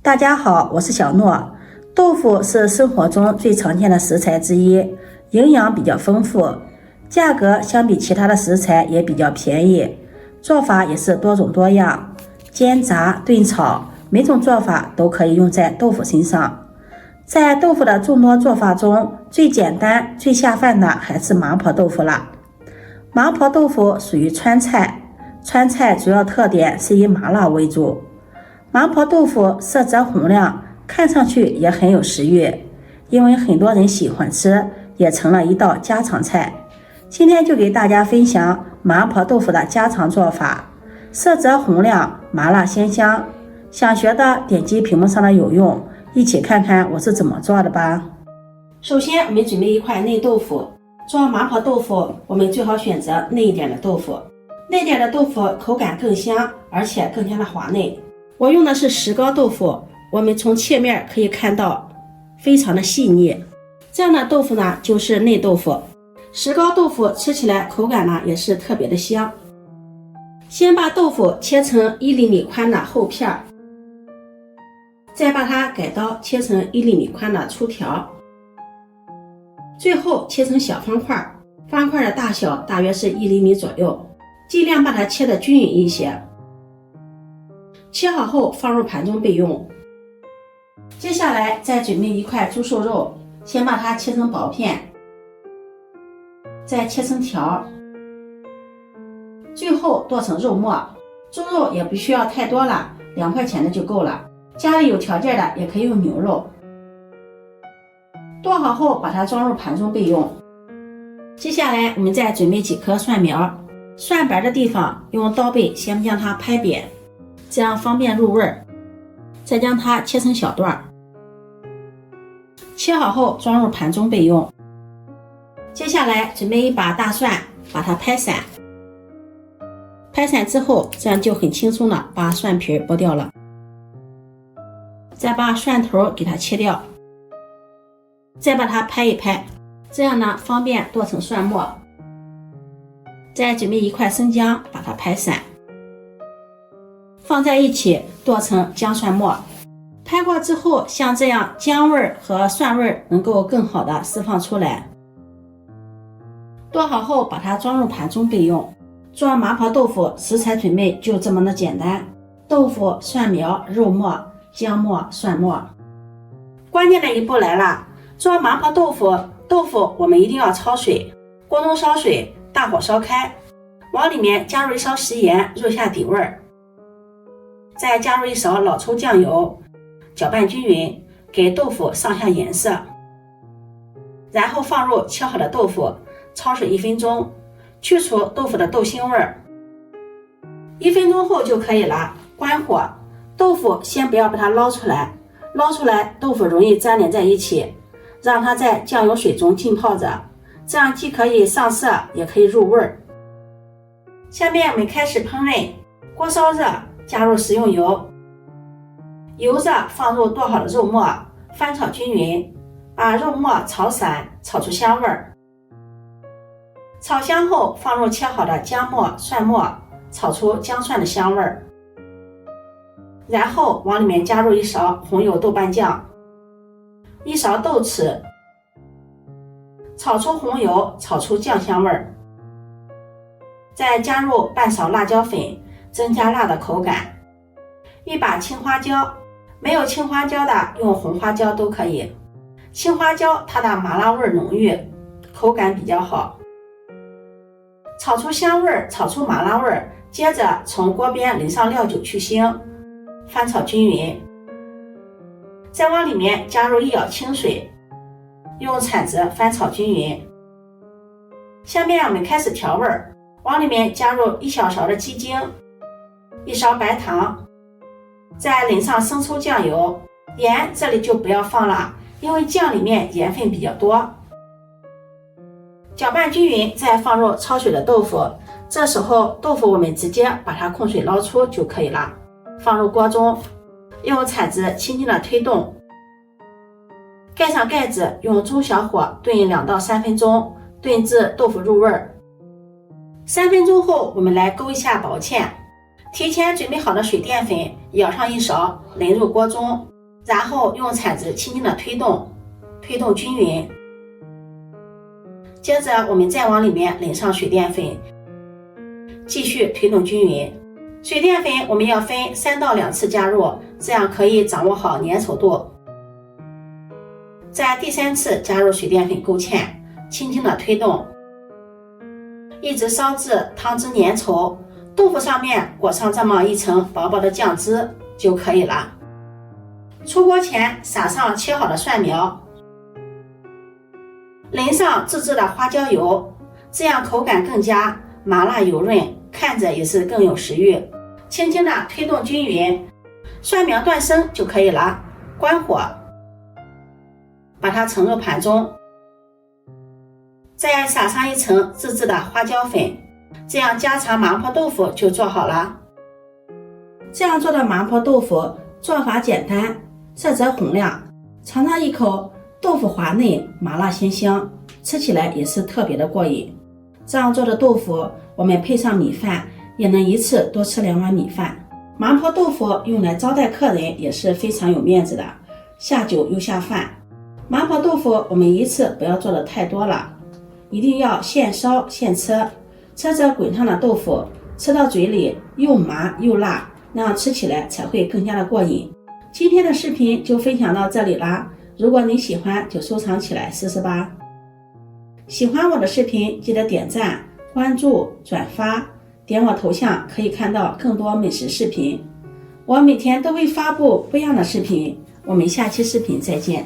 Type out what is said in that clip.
大家好，我是小诺。豆腐是生活中最常见的食材之一，营养比较丰富，价格相比其他的食材也比较便宜，做法也是多种多样，煎炸炖炒，每种做法都可以用在豆腐身上。在豆腐的众多做法中，最简单最下饭的还是麻婆豆腐了。麻婆豆腐属于川菜，川菜主要特点是以麻辣为主。麻婆豆腐色泽红亮，看上去也很有食欲，因为很多人喜欢吃，也成了一道家常菜。今天就给大家分享麻婆豆腐的家常做法，色泽红亮，麻辣鲜香。想学的点击屏幕上的有用，一起看看我是怎么做的吧。首先我们准备一块嫩豆腐，做麻婆豆腐我们最好选择嫩一点的豆腐，嫩点的豆腐口感更香，而且更加的滑嫩。我用的是石膏豆腐，我们从切面可以看到非常的细腻，这样的豆腐呢就是嫩豆腐。石膏豆腐吃起来口感呢也是特别的香。先把豆腐切成1厘米宽的厚片，再把它改刀切成1厘米宽的粗条，最后切成小方块，方块的大小大约是1厘米左右，尽量把它切得均匀一些。切好后放入盘中备用。接下来再准备一块猪瘦肉，先把它切成薄片，再切成条，最后剁成肉末。猪肉也不需要太多了，2块钱的就够了，家里有条件的也可以用牛肉。剁好后把它装入盘中备用。接下来我们再准备几颗蒜苗，蒜白的地方用刀背先将它拍扁，这样方便入味，再将它切成小段，切好后装入盘中备用。接下来准备一把大蒜，把它拍散，拍散之后这样就很轻松的把蒜皮剥掉了。再把蒜头给它切掉，再把它拍一拍，这样呢方便剁成蒜末。再准备一块生姜，把它拍散，放在一起剁成姜蒜末。拍过之后，像这样姜味和蒜味能够更好的释放出来。剁好后把它装入盘中备用。做麻婆豆腐食材准备就这么的简单，豆腐、蒜苗、肉末、姜末、蒜末。关键的一步来了，做麻婆豆腐，豆腐我们一定要焯水，锅中烧水，大火烧开，往里面加入1勺食盐入下底味，再加入1勺老抽酱油，搅拌均匀，给豆腐上下颜色，然后放入切好的豆腐，焯水1分钟，去除豆腐的豆腥味，1分钟后就可以了，关火。豆腐先不要把它捞出来，捞出来豆腐容易粘连在一起，让它在酱油水中浸泡着，这样既可以上色也可以入味。下面我们开始烹饪，锅烧热，加入食用油，油热放入剁好的肉末，翻炒均匀，把肉末炒散，炒出香味儿。炒香后放入切好的姜末、蒜末，炒出姜蒜的香味儿。然后往里面加入1勺红油豆瓣酱，1勺豆豉，炒出红油，炒出酱香味儿。再加入半勺辣椒粉，增加辣的口感。1把青花椒，没有青花椒的用红花椒都可以。青花椒它的麻辣味浓郁，口感比较好。炒出香味，炒出麻辣味，接着从锅边淋上料酒去腥，翻炒均匀。再往里面加入1舀清水，用铲子翻炒均匀。下面我们开始调味，往里面加入1小勺的鸡精，1勺白糖，再淋上生抽酱油，盐这里就不要放了，因为酱里面盐分比较多。搅拌均匀，再放入焯水的豆腐，这时候豆腐我们直接把它控水捞出就可以了。放入锅中，用铲子轻轻的推动，盖上盖子，用中小火炖2到3分钟，炖至豆腐入味。3分钟后我们来勾一下薄芡，提前准备好的水淀粉舀上1勺，淋入锅中，然后用铲子轻轻的推动均匀。接着我们再往里面淋上水淀粉，继续推动均匀。水淀粉我们要分3到2次加入，这样可以掌握好粘稠度。在第3次加入水淀粉勾芡，轻轻的推动，一直烧至汤汁粘稠，豆腐上面裹上这么一层薄薄的酱汁就可以了。出锅前撒上切好的蒜苗，淋上自制的花椒油，这样口感更加麻辣油润，看着也是更有食欲。轻轻的推动均匀，蒜苗断生就可以了。关火，把它盛入盘中，再撒上一层自制的花椒粉，这样家常麻婆豆腐就做好了。这样做的麻婆豆腐做法简单，色泽红亮，尝上一口，豆腐滑嫩，麻辣鲜香，吃起来也是特别的过瘾。这样做的豆腐，我们配上米饭，也能一次多吃2碗米饭。麻婆豆腐用来招待客人也是非常有面子的，下酒又下饭。麻婆豆腐我们一次不要做的太多了，一定要现烧现吃，吃着滚烫的豆腐，吃到嘴里又麻又辣，那样吃起来才会更加的过瘾。今天的视频就分享到这里啦，如果你喜欢就收藏起来试试吧。喜欢我的视频记得点赞、关注、转发，点我头像可以看到更多美食视频。我每天都会发布不一样的视频，我们下期视频再见。